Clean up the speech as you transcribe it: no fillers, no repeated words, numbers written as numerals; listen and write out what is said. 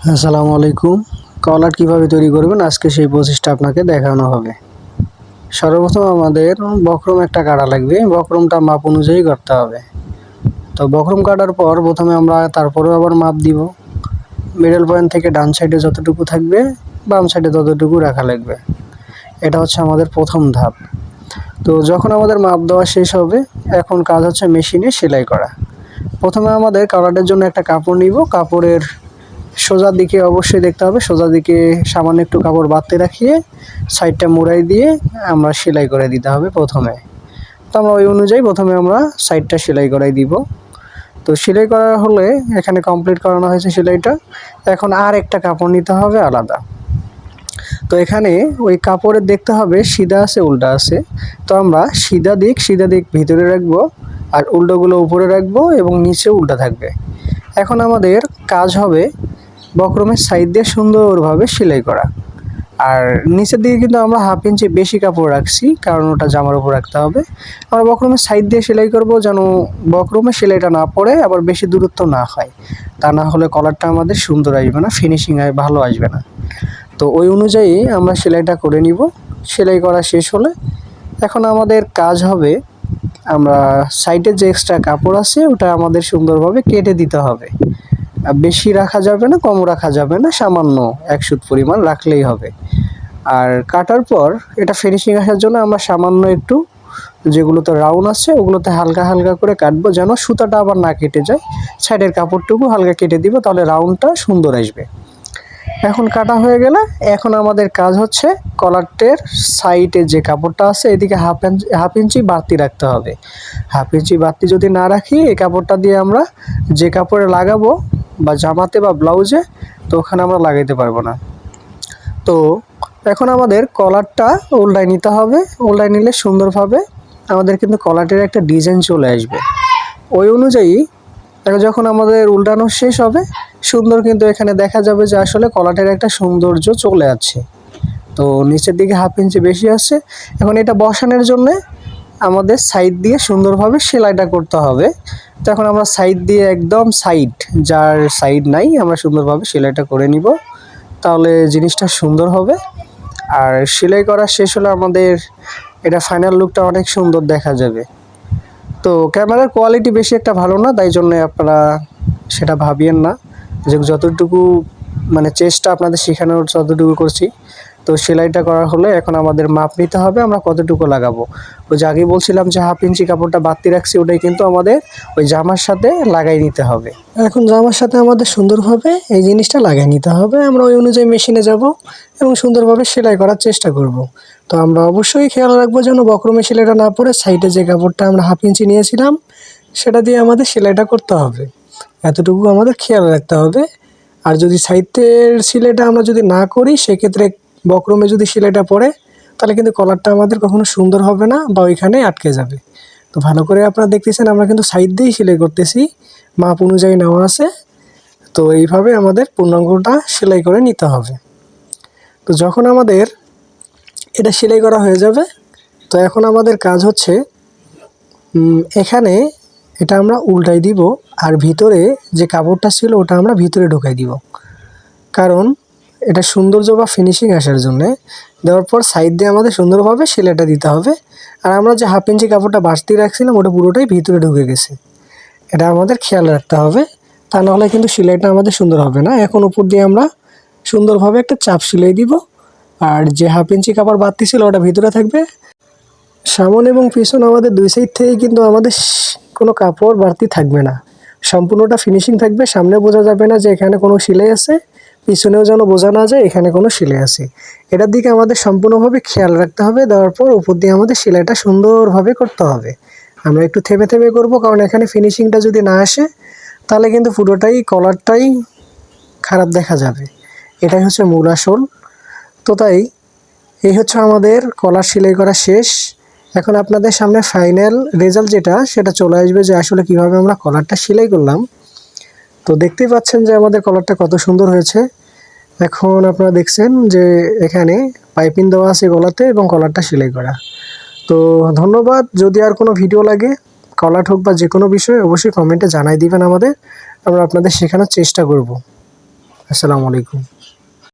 আসসালামু আলাইকুম। কলার কিভাবে তৈরি করবেন আজকে সেই প্রসেসটা আপনাকে দেখানো হবে। সর্বপ্রথম আমাদের বক্রম একটা কাটা লাগবে, বক্রমটা মাপ অনুযায়ী করতে হবে। তো বক্রম কাটার পর প্রথমে আমরা তারপরেও আবার মাপ দিব। মিডল পয়েন্ট থেকে ডান সাইডে যতটুকু থাকবে বাম সাইডে ততটুকু রাখা লাগবে। এটা হচ্ছে আমাদের প্রথম ধাপ। তো যখন আমাদের মাপ দেওয়া শেষ হবে, এখন কাজ হচ্ছে মেশিনে সেলাই করা। প্রথমে আমাদের কালারের জন্য একটা কাপড় নিব। কাপড়ের সোজা দিকে অবশ্যই দেখতে হবে, সোজা দিকে সামান্য একটু কাপড় বাঁধতে রাখিয়ে সাইডটা মোড়াই দিয়ে আমরা সেলাই করে দিতে হবে প্রথমে। তো আমরা ওই অনুযায়ী প্রথমে আমরা সাইডটা সেলাই করাই দিব। তো সেলাই করা হলে এখানে কমপ্লিট করানো হয়েছে সেলাইটা। এখন আর একটা কাপড় নিতে হবে আলাদা। তো এখানে ওই কাপড়ের দেখতে হবে সিধা আছে উল্টা আছে। তো আমরা সিধা দিক ভিতরে রাখবো আর উল্টোগুলো উপরে রাখবো এবং নিচে উল্টা থাকবে। এখন আমাদের কাজ হবে বক্রমের সাইড দিয়ে সুন্দরভাবে সেলাই করা। আর নিচের দিকে কিন্তু আমরা হাফ ইঞ্চি বেশি কাপড় রাখছি, কারণ ওটা জামার উপর রাখতে হবে। আমরা বক্রমের সাইড দিয়ে সেলাই করব যেন বক্রমের সেলাইটা না পড়ে আবার বেশি দূরত্ব না হয়, তা না হলে কলারটা আমাদের সুন্দর আসবে না, ফিনিশিং ভালো আসবে না। তো ওই অনুযায়ী আমরা সেলাইটা করে নিব। সেলাই করা শেষ হলে এখন আমাদের কাজ হবে আমরা সাইডের যে এক্সট্রা কাপড় আছে ওটা আমাদের সুন্দরভাবে কেটে দিতে হবে। বেশি রাখা যাবে না, কম রাখা যাবে না, সামান্য 1 সুত পরিমাণ রাখলেই হবে। আর কাটার পর এটা ফিনিশিং আসার জন্য আমরা সামান্য একটু যেগুলোতে রাউন্ড আছে ওগুলোতে হালকা হালকা করে কাটবো, যেন সুতাটা আবার না কেটে যায়। সাইডের কাপড়টুকু হালকা কেটে দিব, তাহলে রাউন্ডটা সুন্দর আসবে। এখন কাটা হয়ে গেলে এখন আমাদের কাজ হচ্ছে কলারটের সাইডে যে কাপড়টা আছে এদিকে হাফ ইঞ্চি বাড়তি রাখতে হবে। হাফ ইঞ্চি বাড়তি যদি না রাখি এই কাপড়টা দিয়ে আমরা যে কাপড়ে লাগাবো বা জামাতে বা ব্লাউজে, তো ওখানে আমরা লাগাইতে পারবো না। তো এখন আমাদের কলারটা উল্টায় নিতে হবে। উল্টায় নিলে সুন্দরভাবে আমাদের কিন্তু কলারটির একটা ডিজাইন চলে আসবে। ওই অনুযায়ী যখন আমাদের উল্টানো শেষ হবে সুন্দর কিন্তু এখানে দেখা যাবে যে আসলে কলারটির একটা সৌন্দর্য চলে আসছে। তো নিচের দিকে হাফ ইঞ্চি বেশি আছে। এখন এটা বসানোর জন্যে আমাদের সাইড দিয়ে সুন্দরভাবে সেলাইটা করতে হবে। তো এখন আমরা সাইড দিয়ে একদম সাইড, যার সাইড নাই, আমরা সুন্দরভাবে সেলাইটা করে নিব, তাহলে জিনিসটা সুন্দর হবে। আর সেলাই করা শেষ হলে আমাদের এটা ফাইনাল লুকটা অনেক সুন্দর দেখা যাবে। তো ক্যামেরার কোয়ালিটি বেশি একটা ভালো না, তাই জন্য আপনারা সেটা ভাবিয়েন না। যে যতটুকু মানে চেষ্টা আপনাদের শেখানোর যতটুকু করছি। তো সেলাইটা করা হলে এখন আমাদের মাপ নিতে হবে আমরা কতটুকু লাগাবো। ওই যে আগেই বলছিলাম যে হাফ ইঞ্চি কাপড়টা বাড়তি রাখছি, ওটাই কিন্তু আমাদের ওই জামার সাথে লাগাই নিতে হবে। এখন জামার সাথে আমাদের সুন্দরভাবে এই জিনিসটা লাগাই নিতে হবে। আমরা ওই অনুযায়ী মেশিনে যাব এবং সুন্দরভাবে সেলাই করার চেষ্টা করব। তো আমরা অবশ্যই খেয়াল রাখবো যেন বক্রমে সেলাইটা না পড়ে সাইডে যে কাপড়টা আমরা হাফ ইঞ্চি নিয়েছিলাম সেটা দিয়ে আমাদের সেলাইটা করতে হবে। এতটুকু আমাদের খেয়াল রাখতে হবে। আর যদি সাইডের সেলাইটা আমরা যদি না করি সেক্ষেত্রে বক্রমে যদি সেলাইটা পড়ে তাহলে কিন্তু কলারটা আমাদের কখনো সুন্দর হবে না বা ওইখানে আটকে যাবে। তো ভালো করে আপনারা দেখতেছেন আমরা কিন্তু সাইড দিয়েই সেলাই করতেছি, মাপ অনুযায়ী নেওয়া আছে। তো এইভাবে আমাদের পূর্ণাঙ্গটা সেলাই করে নিতে হবে। তো যখন আমাদের এটা সেলাই করা হয়ে যাবে, তো এখন আমাদের কাজ হচ্ছে এখানে এটা আমরা উল্টাই দিব আর ভিতরে যে কাপড়টা ছিল ওটা আমরা ভিতরে ঢোকাই দিব, কারণ এটা সৌন্দর্য বা ফিনিশিং আসার জন্যে। দেওয়ার পর সাইড দিয়ে আমাদের সুন্দরভাবে সেলাইটা দিতে হবে। আর আমরা যে হাফ ইঞ্চি কাপড়টা বাড়তি রাখছিলাম ওটা পুরোটাই ভিতরে ঢুকে গেছে, এটা আমাদের খেয়াল রাখতে হবে। তা নাহলে কিন্তু সেলাইটা আমাদের সুন্দর হবে না। এখন উপর দিয়ে আমরা সুন্দরভাবে একটা চাপ সেলাই দিব। আর যে হাফ ইঞ্চি কাপড় বাড়তি ছিল ওটা ভিতরে থাকবে। সামনে এবং পিছন আমাদের দুই সাইড থেকেই কিন্তু আমাদের কোনো কাপড় বাড়তি থাকবে না, সম্পূর্ণটা ফিনিশিং থাকবে। সামনে বোঝা যাবে না যে এখানে কোনো সেলাই আছে, পিছনেও যেন বোঝা না যায় এখানে কোনো সেলাই আছে। এটার দিকে আমাদের সম্পূর্ণভাবে খেয়াল রাখতে হবে। দেওয়ার পর উপর দিয়ে আমাদের সেলাইটা সুন্দরভাবে করতে হবে। আমরা একটু থেমে থেমে করব, কারণ এখানে ফিনিশিংটা যদি না আসে তাহলে কিন্তু পুরোটাই কলারটাই খারাপ দেখা যাবে। এটাই হচ্ছে মূল আসল। তো তাই এই হচ্ছে আমাদের কলার সেলাই করা শেষ। এখন আপনাদের সামনে ফাইনাল রেজাল্ট যেটা সেটা চলে আসবে যে আসলে কিভাবে আমরা কলারটা সেলাই করলাম। তো দেখতেই পাচ্ছেন যে আমাদের কলারটা কত সুন্দর হয়েছে। এখন আপনারা দেখছেন যে এখানে পাইপিং দেওয়া আছে গলাতে এবং কলারটা সেলাই করা। তো ধন্যবাদ। যদি আর কোনো ভিডিও লাগে কলার হোক বা যে কোনো বিষয়ে অবশ্যই কমেন্টে জানাই দিবেন আমাদের, আমরা আপনাদের শেখানোর চেষ্টা করব। আসসালামু আলাইকুম।